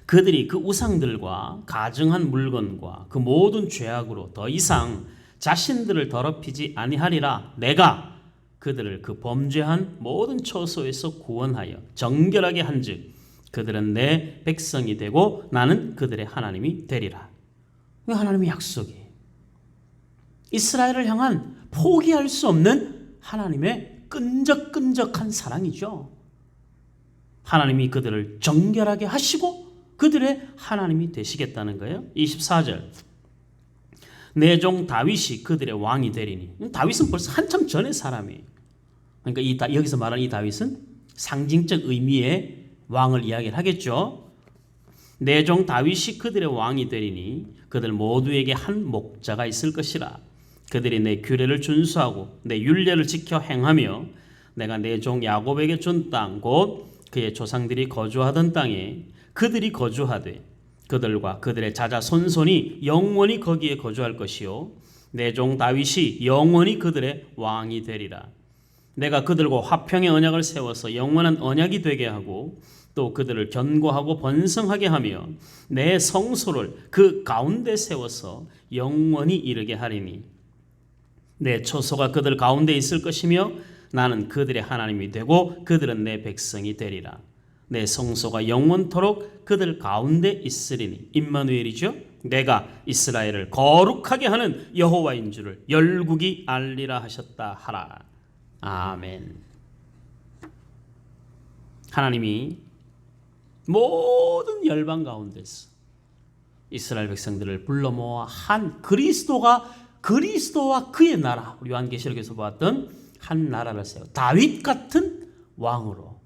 그들이 그 우상들과 가증한 물건과 그 모든 죄악으로 더 이상 자신들을 더럽히지 아니하리라. 내가 그들을 그 범죄한 모든 처소에서 구원하여 정결하게 한즉 그들은 내 백성이 되고 나는 그들의 하나님이 되리라. 하나님의 약속이 이스라엘을 향한 포기할 수 없는 하나님의 끈적끈적한 사랑이죠. 하나님이 그들을 정결하게 하시고 그들의 하나님이 되시겠다는 거예요. 24절, 내 종 다윗이 그들의 왕이 되리니. 다윗은 벌써 한참 전의 사람이에요. 그러니까 여기서 말하는 이 다윗은 상징적 의미의 왕을 이야기를 하겠죠. 내 종 다윗이 그들의 왕이 되리니 그들 모두에게 한 목자가 있을 것이라. 그들이 내 규례를 준수하고 내 율례를 지켜 행하며 내가 내 종 야곱에게 준 땅 곧 그의 조상들이 거주하던 땅에 그들이 거주하되 그들과 그들의 자자손손이 영원히 거기에 거주할 것이요 내 종 다윗이 영원히 그들의 왕이 되리라. 내가 그들과 화평의 언약을 세워서 영원한 언약이 되게 하고 또 그들을 견고하고 번성하게 하며 내 성소를 그 가운데 세워서 영원히 이르게 하리니 내 처소가 그들 가운데 있을 것이며 나는 그들의 하나님이 되고 그들은 내 백성이 되리라. 내 성소가 영원토록 그들 가운데 있으리니 임마누엘이죠. 내가 이스라엘을 거룩하게 하는 여호와인 줄을 열국이 알리라 하셨다 하라. 아멘. 하나님이 모든 열방 가운데서 이스라엘 백성들을 불러 모아 한 그리스도와 그의 나라, 우리 요한계시록에서 보았던 한 나라를 세워 다윗 같은 왕으로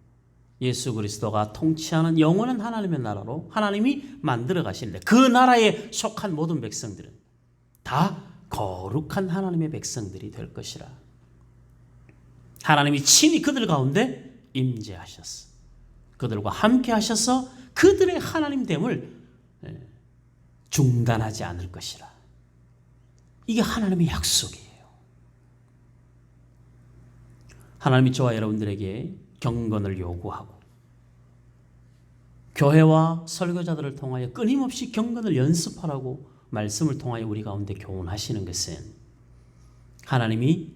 예수 그리스도가 통치하는 영원한 하나님의 나라로 하나님이 만들어 가시는데, 그 나라에 속한 모든 백성들은 다 거룩한 하나님의 백성들이 될 것이라. 하나님이 친히 그들 가운데 임재하셨어. 그들과 함께 하셔서 그들의 하나님됨을 중단하지 않을 것이라. 이게 하나님의 약속이에요. 하나님이 저와 여러분들에게 경건을 요구하고 교회와 설교자들을 통하여 끊임없이 경건을 연습하라고 말씀을 통하여 우리 가운데 교훈하시는 것은 하나님이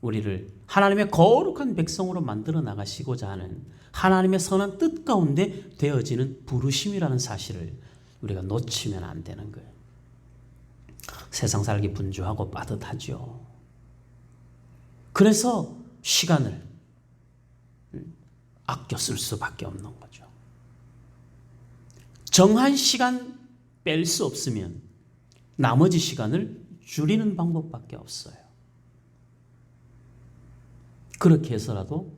우리를 하나님의 거룩한 백성으로 만들어 나가시고자 하는 하나님의 선한 뜻 가운데 되어지는 부르심이라는 사실을 우리가 놓치면 안 되는 거예요. 세상 살기 분주하고 빠듯하죠. 그래서 시간을 아껴 쓸 수밖에 없는 거죠. 정한 시간 뺄 수 없으면 나머지 시간을 줄이는 방법밖에 없어요. 그렇게 해서라도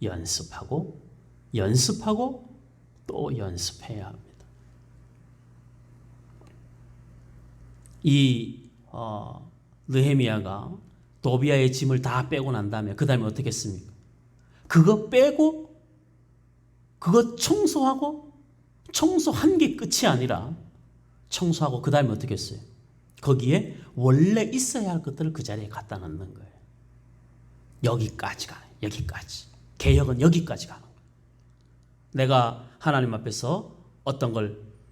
연습하고 또 연습해야 합니다. 이 느헤미야가 도비아의 짐을 다 빼고 난 다음에 그 다음에 어떻게 했습니까? 그거 빼고 그거 청소한 게 끝이 아니라 청소하고 그 다음에 어떻게 했어요? 거기에 원래 있어야 할 것들을 그 자리에 갖다 놓는 거예요. 여기까지. 개혁은 여기까지 가는 거예요. 내가 하나님 앞에서 어떤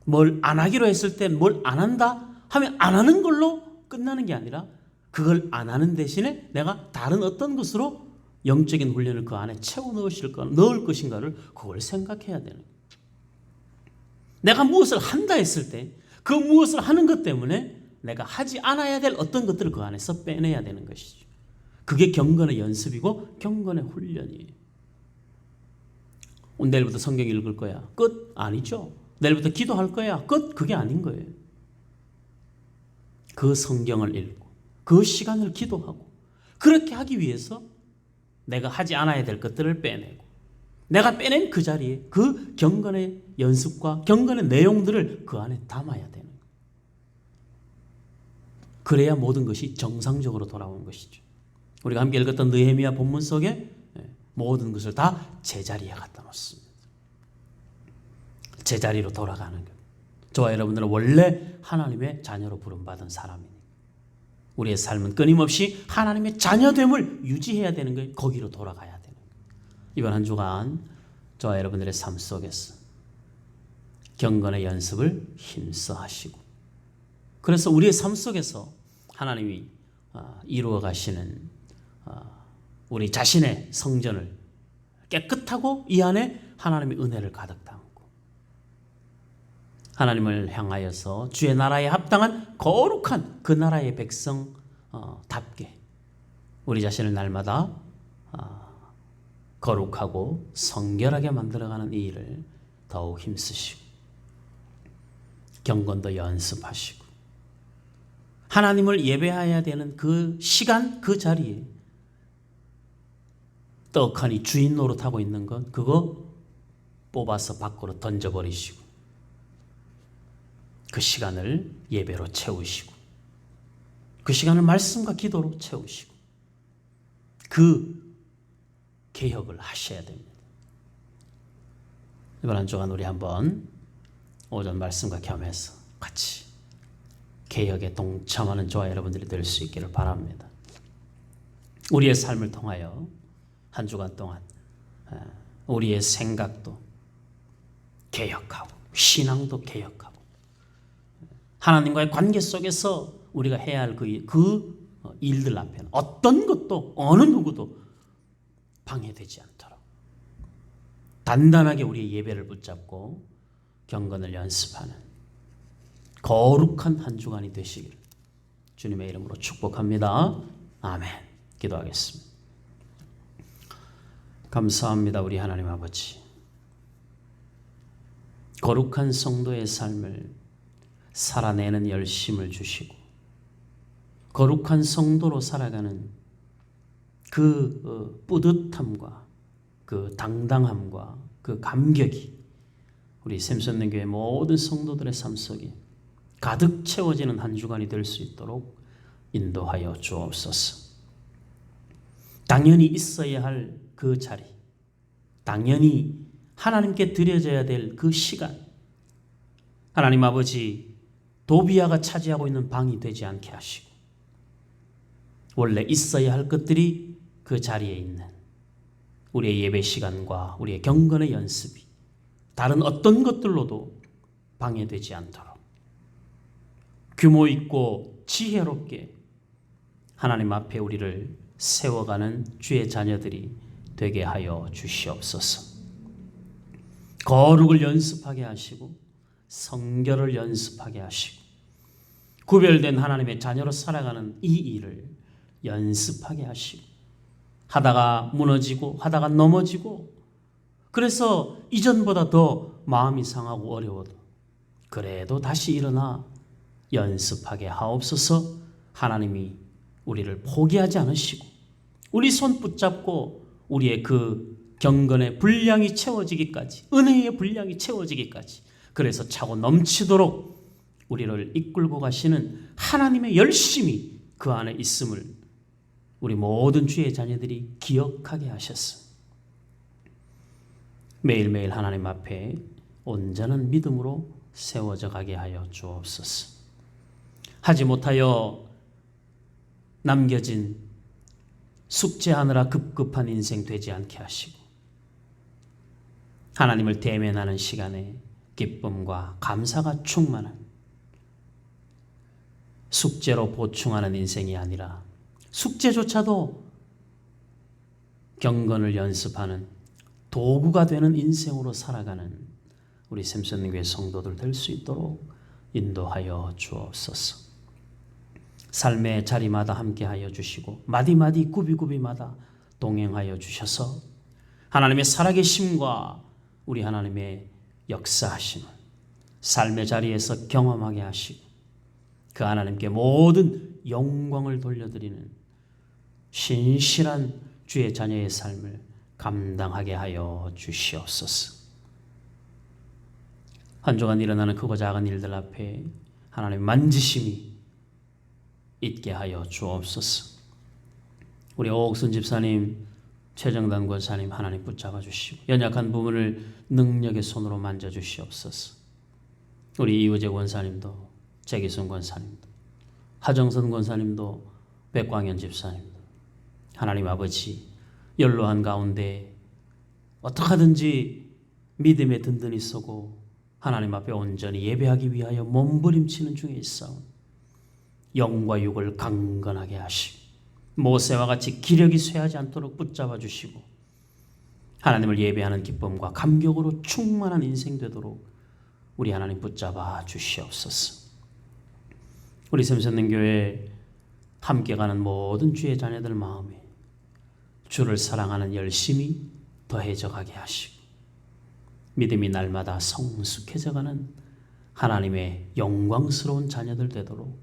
뭘 안 하기로 했을 때 뭘 안 한다 하면 안 하는 걸로 끝나는 게 아니라 그걸 안 하는 대신에 내가 다른 어떤 것으로 영적인 훈련을 그 안에 넣을 것인가를 그걸 생각해야 되는 거예요. 내가 무엇을 한다 했을 때 그 무엇을 하는 것 때문에 내가 하지 않아야 될 어떤 것들을 그 안에서 빼내야 되는 것이죠. 그게 경건의 연습이고 경건의 훈련이에요. 내일부터 성경 읽을 거야. 끝? 아니죠. 내일부터 기도할 거야. 끝? 그게 아닌 거예요. 그 성경을 읽고 그 시간을 기도하고 그렇게 하기 위해서 내가 하지 않아야 될 것들을 빼내고 내가 빼낸 그 자리에 그 경건의 연습과 경건의 내용들을 그 안에 담아야 되는 거예요. 그래야 모든 것이 정상적으로 돌아오는 것이죠. 우리가 함께 읽었던 느헤미야 본문 속에 모든 것을 다 제자리에 갖다 놓습니다. 제자리로 돌아가는 것. 저와 여러분들은 원래 하나님의 자녀로 부름받은 사람이니 우리의 삶은 끊임없이 하나님의 자녀됨을 유지해야 되는 거예요. 거기로 돌아가야 되는 거예요. 이번 한 주간 저와 여러분들의 삶 속에서 경건의 연습을 힘써 하시고 그래서 우리의 삶 속에서 하나님이 이루어 가시는 우리 자신의 성전을 깨끗하고 이 안에 하나님의 은혜를 가득 담고 하나님을 향하여서 주의 나라에 합당한 거룩한 그 나라의 백성답게 우리 자신을 날마다 거룩하고 성결하게 만들어가는 이 일을 더욱 힘쓰시고 경건도 연습하시고 하나님을 예배해야 되는 그 시간 그 자리에 떡하니 주인 노릇하고 있는 건 그거 뽑아서 밖으로 던져버리시고 그 시간을 예배로 채우시고 그 시간을 말씀과 기도로 채우시고 그 개혁을 하셔야 됩니다. 이번 한 주간 우리 한번 오전 말씀과 겸해서 같이 개혁에 동참하는 저와 여러분들이 될 수 있기를 바랍니다. 우리의 삶을 통하여 한 주간 동안 우리의 생각도 개혁하고 신앙도 개혁하고 하나님과의 관계 속에서 우리가 해야 할 그 일들 앞에는 어떤 것도 어느 누구도 방해되지 않도록 단단하게 우리의 예배를 붙잡고 경건을 연습하는 거룩한 한 주간이 되시기를 주님의 이름으로 축복합니다. 아멘. 기도하겠습니다. 감사합니다. 우리 하나님 아버지. 거룩한 성도의 삶을 살아내는 열심을 주시고 거룩한 성도로 살아가는 그 뿌듯함과 그 당당함과 그 감격이 우리 샘선능교회 모든 성도들의 삶 속에 가득 채워지는 한 주간이 될 수 있도록 인도하여 주옵소서. 당연히 있어야 할 그 자리, 당연히 하나님께 드려져야 될 그 시간, 하나님 아버지 도비아가 차지하고 있는 방이 되지 않게 하시고 원래 있어야 할 것들이 그 자리에 있는 우리의 예배 시간과 우리의 경건의 연습이 다른 어떤 것들로도 방해되지 않도록 규모 있고 지혜롭게 하나님 앞에 우리를 세워가는 주의 자녀들이 되게 하여 주시옵소서. 거룩을 연습하게 하시고 성결을 연습하게 하시고 구별된 하나님의 자녀로 살아가는 이 일을 연습하게 하시고 하다가 무너지고 하다가 넘어지고 그래서 이전보다 더 마음이 상하고 어려워도 그래도 다시 일어나 연습하게 하옵소서. 하나님이 우리를 포기하지 않으시고 우리 손 붙잡고 우리의 그 경건의 분량이 채워지기까지, 은혜의 분량이 채워지기까지, 그래서 차고 넘치도록 우리를 이끌고 가시는 하나님의 열심이 그 안에 있음을 우리 모든 주의 자녀들이 기억하게 하셨어. 매일매일 하나님 앞에 온전한 믿음으로 세워져 가게 하여 주옵소서. 하지 못하여 남겨진 숙제하느라 급급한 인생 되지 않게 하시고 하나님을 대면하는 시간에 기쁨과 감사가 충만한 숙제로 보충하는 인생이 아니라 숙제조차도 경건을 연습하는 도구가 되는 인생으로 살아가는 우리 샘선교회 성도들 될 수 있도록 인도하여 주옵소서. 삶의 자리마다 함께하여 주시고 마디마디 구비구비마다 동행하여 주셔서 하나님의 살아계심과 우리 하나님의 역사하심을 삶의 자리에서 경험하게 하시고 그 하나님께 모든 영광을 돌려드리는 신실한 주의 자녀의 삶을 감당하게 하여 주시옵소서. 한 주간 일어나는 크고 작은 일들 앞에 하나님의 만지심이 있게 하여 주옵소서. 우리 오옥순 집사님, 최정단 권사님 하나님 붙잡아 주시고 연약한 부분을 능력의 손으로 만져 주시옵소서. 우리 이우재 권사님도, 재기순 권사님도, 하정선 권사님도, 백광현 집사님도 하나님 아버지 연로한 가운데 어떻게 하든지 믿음에 든든히 서고 하나님 앞에 온전히 예배하기 위하여 몸부림치는 중에 있사오니 영과 육을 강건하게 하시고 모세와 같이 기력이 쇠하지 않도록 붙잡아 주시고 하나님을 예배하는 기쁨과 감격으로 충만한 인생 되도록 우리 하나님 붙잡아 주시옵소서. 우리 샘선능교회 함께 가는 모든 주의 자녀들 마음에 주를 사랑하는 열심이 더해져 가게 하시고 믿음이 날마다 성숙해져가는 하나님의 영광스러운 자녀들 되도록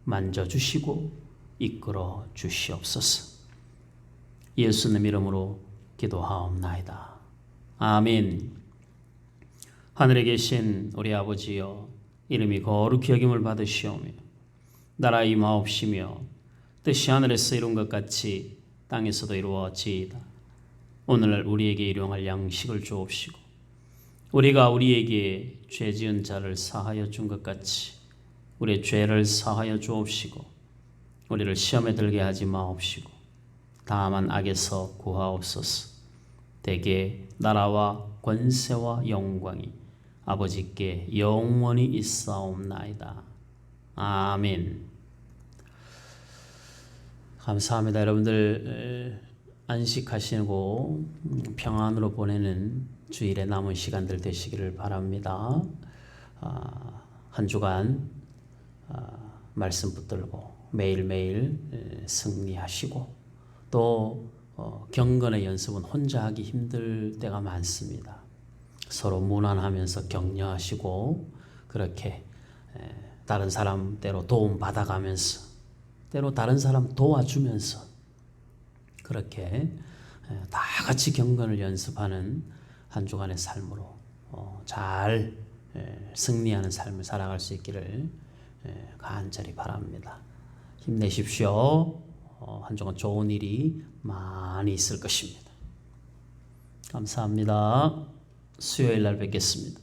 만져주시고 이끌어 주시옵소서. 예수님 이름으로 기도하옵나이다. 아멘. 하늘에 계신 우리 아버지여, 이름이 거룩히 여김을 받으시오며 나라의 임하옵시며 뜻이 하늘에서 이룬 것 같이 땅에서도 이루어지이다. 오늘날 우리에게 일용할 양식을 주옵시고 우리가 우리에게 죄 지은 자를 사하여 준 것 같이 우리의 죄를 사하여 주옵시고 우리를 시험에 들게 하지 마옵시고 다만 악에서 구하옵소서. 대개 나라와 권세와 영광이 아버지께 영원히 있사옵나이다. 아멘. 감사합니다. 여러분들 안식하시고 평안으로 보내는 주일의 남은 시간들 되시기를 바랍니다. 한 주간 말씀 붙들고 매일매일 승리하시고 또 경건의 연습은 혼자 하기 힘들 때가 많습니다. 서로 무난하면서 격려하시고 그렇게 다른 사람 때로 도움 받아가면서 때로 다른 사람 도와주면서 그렇게 다 같이 경건을 연습하는 한 주간의 삶으로 잘 승리하는 삶을 살아갈 수 있기를 간절히 바랍니다. 힘내십시오. 한 주간 좋은 일이 많이 있을 것입니다. 감사합니다. 수요일 날 뵙겠습니다.